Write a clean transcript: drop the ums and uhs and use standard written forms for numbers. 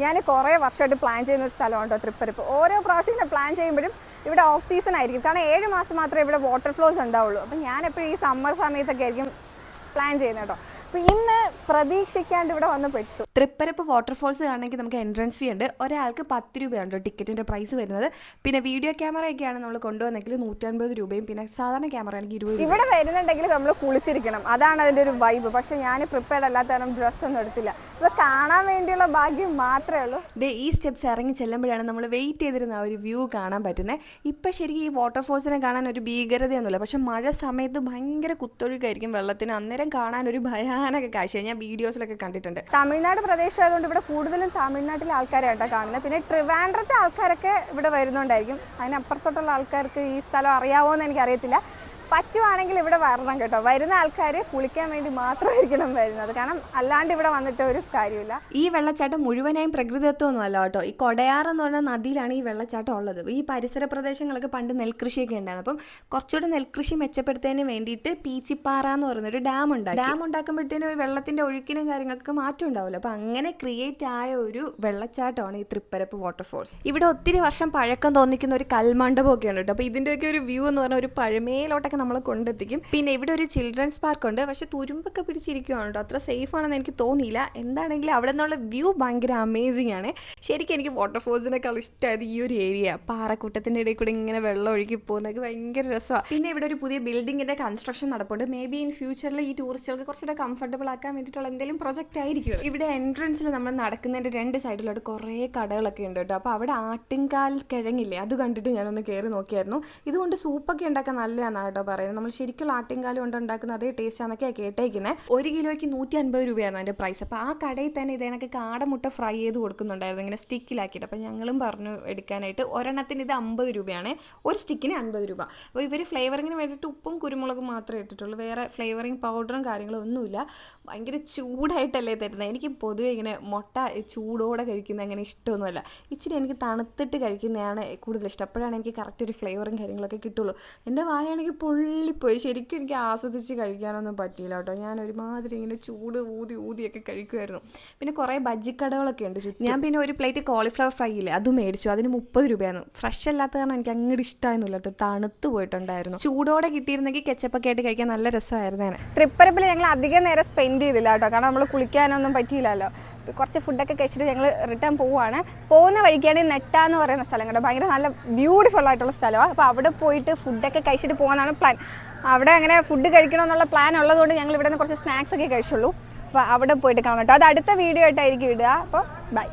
ഞാൻ കുറേ വർഷമായിട്ട് പ്ലാൻ ചെയ്യുന്ന ഒരു സ്ഥലമാണ് കേട്ടോ തൃപ്പരപ്പ്. ഓരോ പ്രാവശ്യം ഇങ്ങനെ പ്ലാൻ ചെയ്യുമ്പോഴും ഇവിടെ ഓഫ് സീസൺ ആയിരിക്കും. കാരണം 7 മാസം മാത്രമേ ഇവിടെ വാട്ടർ ഫ്ലോസ് ഉണ്ടാവുള്ളൂ. അപ്പം ഞാൻ എപ്പോഴും ഈ സമ്മർ സമയത്തൊക്കെ ആയിരിക്കും പ്ലാൻ ചെയ്യുന്നത് കേട്ടോ. അപ്പോൾ ഇന്ന് പ്രതീക്ഷിക്കാണ്ട് ഇവിടെ വന്ന് പെട്ടു. തൃപ്പരപ്പ് വാട്ടർഫോൾസ് കാണണമെങ്കിൽ നമുക്ക് എൻട്രൻസ് ഫീ ഉണ്ട്. ഒരാൾക്ക് 10 രൂപയാണ് ടിക്കറ്റിൻ്റെ പ്രൈസ് വരുന്നത്. പിന്നെ വീഡിയോ ക്യാമറയൊക്കെയാണ് നമ്മൾ കൊണ്ടുവന്നെങ്കിൽ 150 രൂപയും, പിന്നെ സാധാരണ ക്യാമറ ആണെങ്കിൽ 20 രൂപ. ഇവിടെ വരുന്നുണ്ടെങ്കിൽ നമ്മൾ കുളിച്ചിരിക്കണം, അതാണ് അതിൻ്റെ ഒരു വൈബ്. പക്ഷേ ഞാൻ പ്രിപ്പയർഡ് അല്ലാത്ത കാരണം ഡ്രസ്സൊന്നും എടുത്തില്ല. ഇപ്പോൾ കാണാൻ വേണ്ടിയുള്ള ഭാഗ്യം മാത്രമേ ഉള്ളൂ. ഈ സ്റ്റെപ്സ് ഇറങ്ങി ചെല്ലുമ്പോഴാണ് നമ്മൾ വെയിറ്റ് ചെയ്തിരുന്ന ആ ഒരു വ്യൂ കാണാൻ പറ്റുന്നത്. ഇപ്പം ശരിക്കും ഈ വാട്ടർഫോൾസിനെ കാണാൻ ഒരു ഭീകരതയൊന്നുമില്ല, പക്ഷെ മഴ സമയത്ത് ഭയങ്കര കുത്തൊഴുക്കായിരിക്കും വെള്ളത്തിന്. അന്നേരം കാണാൻ ഒരു ഭയാനക കാഴ്ചയാണ്. ഞാൻ വീഡിയോസിലൊക്കെ കണ്ടിട്ടുണ്ട്. തമിഴ്നാട് പ്രദേശമായതുകൊണ്ട് ഇവിടെ കൂടുതലും തമിഴ്നാട്ടിലെ ആൾക്കാരായിട്ടാണ് കാണുന്നത്. പിന്നെ ട്രിവാൻഡ്രത്തെ ആൾക്കാരൊക്കെ ഇവിടെ വരുന്നുണ്ടായിരിക്കും. അതിനപ്പുറത്തോട്ടുള്ള ആൾക്കാർക്ക് ഈ സ്ഥലം അറിയാവോ എന്ന് എനിക്കറിയത്തില്ല. പറ്റുവാണെങ്കിൽ ഇവിടെ വരണം കേട്ടോ. വരുന്ന ആൾക്കാർ കുളിക്കാൻ വേണ്ടി മാത്രമായിരിക്കണം വരുന്നത്, കാരണം അല്ലാണ്ട് ഇവിടെ വന്നിട്ട് ഒരു കാര്യമില്ല. ഈ വെള്ളച്ചാട്ടം മുഴുവനായും പ്രകൃതിദത്തമൊന്നും അല്ല കേട്ടോ. ഈ കൊടയാർ എന്ന് പറഞ്ഞ നദിയിലാണ് ഈ വെള്ളച്ചാട്ടം ഉള്ളത്. ഈ പരിസര പ്രദേശങ്ങളൊക്കെ പണ്ട് നെൽകൃഷിയൊക്കെ ഉണ്ടായിരുന്നു. അപ്പം കുറച്ചുകൂടെ നെൽകൃഷി മെച്ചപ്പെടുത്തുന്നതിന് വേണ്ടിയിട്ട് പീച്ചിപ്പാറ എന്ന് പറയുന്നൊരു ഡാം ഉണ്ടാക്കി. ഡാം ഉണ്ടാക്കുമ്പോഴത്തേനും വെള്ളത്തിൻ്റെ ഒഴുക്കിനും കാര്യങ്ങൾക്ക് മാറ്റം ഉണ്ടാവില്ല. അപ്പം അങ്ങനെ ക്രിയേറ്റ് ആയ ഒരു വെള്ളച്ചാട്ടമാണ് ഈ തൃപ്പരപ്പ് വാട്ടർഫോൾസ്. ഇവിടെ ഒത്തിരി വർഷം പഴക്കം തോന്നിക്കുന്ന ഒരു കൽമണ്ഡപമൊക്കെ ഉണ്ട് കേട്ടോ. അപ്പോൾ ഇതിൻ്റെയൊക്കെ ഒരു വ്യൂ എന്ന് പറഞ്ഞാൽ ഒരു പഴമയിലോട്ടൊക്കെ നമ്മളെ കൊണ്ടെത്തിക്കും. പിന്നെ ഇവിടെ ഒരു ചിൽഡ്രൻസ് പാർക്ക് ഉണ്ട്, പക്ഷെ തുരുമ്പൊക്കെ പിടിച്ചിരിക്കുകയാണ് കേട്ടോ. അത്ര സേഫ് ആണെന്ന് എനിക്ക് തോന്നിയില്ല. എന്താണെങ്കിലും അവിടെ നിന്നുള്ള വ്യൂ ഭയങ്കര അമേസിംഗ് ആണ്. ശരിക്കും എനിക്ക് വാട്ടർഫോൾസിനേക്കാൾ ഇഷ്ടമായത് ഈ ഒരു ഏരിയ. പാറക്കൂട്ടത്തിൻ്റെ ഇടയിൽ കൂടെ ഇങ്ങനെ വെള്ളം ഒഴുകി പോകുന്നതൊക്കെ ഭയങ്കര രസമാണ്. പിന്നെ ഇവിടെ ഒരു പുതിയ ബിൽഡിങ്ങിൻ്റെ കൺസ്ട്രക്ഷൻ നടപ്പുണ്ട്. മേ ബി ഇൻ ഫ്യൂച്ചറിൽ ഈ ടൂറിസ്റ്റുകൾക്ക് കുറച്ചുകൂടെ കംഫർട്ടബിൾ ആക്കാൻ വേണ്ടിയിട്ടുള്ള എന്തെങ്കിലും പ്രൊജക്റ്റ് ആയിരിക്കും. ഇവിടെ എൻട്രൻസിൽ നമ്മൾ നടക്കുന്നതിൻ്റെ 2 സൈഡിലോട്ട് കുറേ കടകളൊക്കെ ഉണ്ട് കേട്ടോ. അപ്പോൾ അവിടെ ആട്ടിൻകാൽ കിഴങ്ങില്ലേ, അത് കണ്ടിട്ട് ഞാനൊന്ന് കയറി നോക്കിയായിരുന്നു. ഇതുകൊണ്ട് സൂപ്പൊക്കെ ഉണ്ടാക്കാൻ നല്ലതാണ് കേട്ടോ പറയുന്നത്. നമ്മൾ ശരിക്കും ആട്ടിൻകാലം കൊണ്ട് ഉണ്ടാക്കുന്ന അതേ ടേസ്റ്റ് ആണെന്നൊക്കെയാണ് കേട്ടേക്കുന്നത്. 1 കിലോയ്ക്ക് 150 രൂപയാണ് അതിൻ്റെ പ്രൈസ്. അപ്പോൾ ആ കടയിൽ തന്നെ ഇതേനൊക്കെ കാടമുട്ട ഫ്രൈ ചെയ്ത് കൊടുക്കുന്നുണ്ടായിരുന്നു, ഇങ്ങനെ സ്റ്റിക്കിലാക്കിയിട്ട്. അപ്പോൾ ഞങ്ങളും പറഞ്ഞു എടുക്കാനായിട്ട്. ഒരെണ്ണത്തിന് ഇത് 50 രൂപയാണ്, ഒരു സ്റ്റിക്കിന് 50 രൂപ. അപ്പോൾ ഇവർ ഫ്ലേവറിങ്ങിന് വേണ്ടിയിട്ട് ഉപ്പും കുരുമുളകും മാത്രമേ ഇട്ടിട്ടുള്ളൂ, വേറെ ഫ്ലേവറിങ് പൗഡറും കാര്യങ്ങളും ഒന്നുമില്ല. ഭയങ്കര ചൂടായിട്ടല്ലേ തരുന്നത്. എനിക്ക് പൊതുവെ ഇങ്ങനെ മുട്ട ചൂടോടെ കഴിക്കുന്നത് അങ്ങനെ ഇഷ്ടമൊന്നുമല്ല. ഇച്ചിരി എനിക്ക് തണുത്തിട്ട് കഴിക്കുന്നതാണ് കൂടുതൽ ഇഷ്ടം. അപ്പോഴാണ് എനിക്ക് കറക്റ്റ് ഒരു ഫ്ലേവറും കാര്യങ്ങളൊക്കെ കിട്ടുള്ളൂ. എൻ്റെ വായാണെങ്കിൽ പൊള്ളിപ്പോയി. ശരിക്കും എനിക്ക് ആസ്വദിച്ച് കഴിക്കാനൊന്നും പറ്റിയില്ല കേട്ടോ. ഞാൻ ഒരുമാതിരി ഇങ്ങനെ ചൂട് ഊതിയൊക്കെ കഴിക്കുമായിരുന്നു. പിന്നെ കുറേ ബജ്ജിക്കടകളൊക്കെ ഉണ്ട് ചുറ്റും. ഞാൻ പിന്നെ ഒരു പ്ലേറ്റ് കോളിഫ്ലവർ ഫ്രൈ ഇല്ലേ, അത് മേടിച്ചു. അതിന് 30 രൂപയാണ്. ഫ്രഷ് അല്ലാത്ത കാരണം എനിക്ക് അങ്ങോട്ട് ഇഷ്ടമായിരുന്നില്ല കേട്ടോ. തണുത്ത് പോയിട്ടുണ്ടായിരുന്നു. ചൂടോടെ കിട്ടിയിരുന്നെങ്കിൽ കെച്ചപ്പൊക്കെ ആയിട്ട് കഴിക്കാൻ നല്ല രസമായിരുന്നു. തൃപ്പരപ്പിൽ ഞങ്ങൾ അധികം നേരം സ്പെൻഡ് ചെയ്തില്ല കേട്ടോ, കാരണം നമ്മൾ കുളിക്കാനൊന്നും പറ്റിയില്ലല്ലോ. കുറച്ച് ഫുഡൊക്കെ കഴിച്ചിട്ട് ഞങ്ങൾ റിട്ടേൺ പോവുകയാണ്. പോകുന്ന വഴിക്കാണ് നെട്ട എന്ന് പറയുന്ന സ്ഥലം കേട്ടോ. ഭയങ്കര നല്ല ബ്യൂട്ടിഫുൾ ആയിട്ടുള്ള സ്ഥലമാണ്. അപ്പോൾ അവിടെ പോയിട്ട് ഫുഡൊക്കെ കഴിച്ചിട്ട് പോകാനാണ് പ്ലാൻ. അവിടെ അങ്ങനെ ഫുഡ് കഴിക്കണമെന്നുള്ള പ്ലാൻ ഉള്ളതുകൊണ്ട് ഞങ്ങൾ ഇവിടെ നിന്ന് കുറച്ച് സ്നാക്സ് ഒക്കെ കഴിച്ചുള്ളൂ. അപ്പോൾ അവിടെ പോയിട്ട് കാണാം കേട്ടോ. അത് അടുത്ത വീഡിയോ ആയിട്ടായിരിക്കും ഇടുക. അപ്പോൾ ബൈ.